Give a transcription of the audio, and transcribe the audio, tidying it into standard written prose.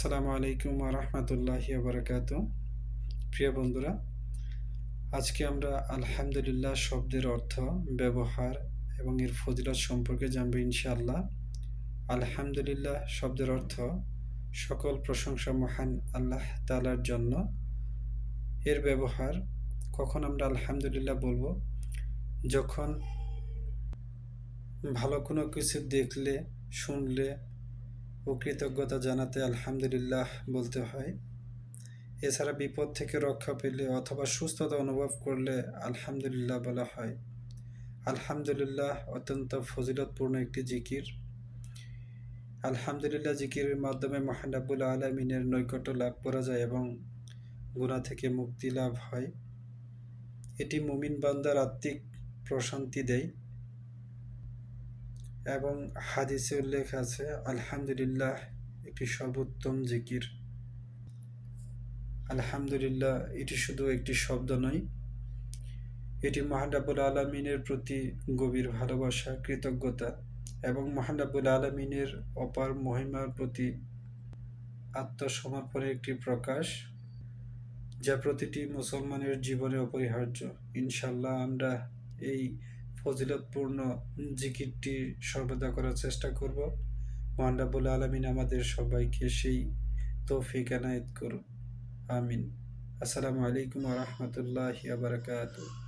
আসসালামু আলাইকুম ওয়া রাহমাতুল্লাহি ওয়া বারাকাতুহু। প্রিয় বন্ধুরা, আজকে আমরা আলহামদুলিল্লাহ শব্দের অর্থ, ব্যবহার এবং এর ফজিলত সম্পর্কে জানব ইনশাআল্লাহ। আলহামদুলিল্লাহ শব্দের অর্থ সকল প্রশংসা মহান আল্লাহ তাআলার জন্য। এর ব্যবহার, কখন আমরা আলহামদুলিল্লাহ বলবো? যখন ভালো কোনো কিছু দেখলে, শুনলে ও কৃতজ্ঞতা জানাতে আলহামদুলিল্লাহ বলতে হয়। এছাড়া বিপদ থেকে রক্ষা পেলে অথবা সুস্থতা অনুভব করলে আলহামদুলিল্লাহ বলা হয়। আলহামদুলিল্লাহ অত্যন্ত ফজিলতপূর্ণ একটি জিকির। আলহামদুলিল্লাহ জিকিরের মাধ্যমে মহান রাব্বুল আলামিনের নৈকট্য লাভ করা যায় এবং গুনাহ থেকে মুক্তি লাভ হয়। এটি মুমিন বান্দার আত্মিক প্রশান্তি দেয় এবং হাদিসে উল্লেখ আছে আলহামদুলিল্লাহ একটি সর্বোত্তম জিকির। আলহামদুলিল্লাহ এটি শুধু একটি শব্দ নয়, এটি মহান রাব্বুল আলামিনের প্রতি গভীর ভালোবাসা, কৃতজ্ঞতা এবং মহান রাব্বুল আলামিনের অপার মহিমার প্রতি আত্মসমর্পণের একটি প্রকাশ, যা প্রতিটি মুসলমানের জীবনে অপরিহার্য। ইনশাআল্লাহ আমরা এই ফজিলতপূর্ণ জিকিরটি সর্বদা করার চেষ্টা করব। মহান রাব্বুল আলামিন আমাদের সবাইকে সেই তৌফিক এনায়েত করুন। আমিন। আসসালামু আলাইকুম ওয়া রাহমাতুল্লাহি ওয়া বারাকাতুহু।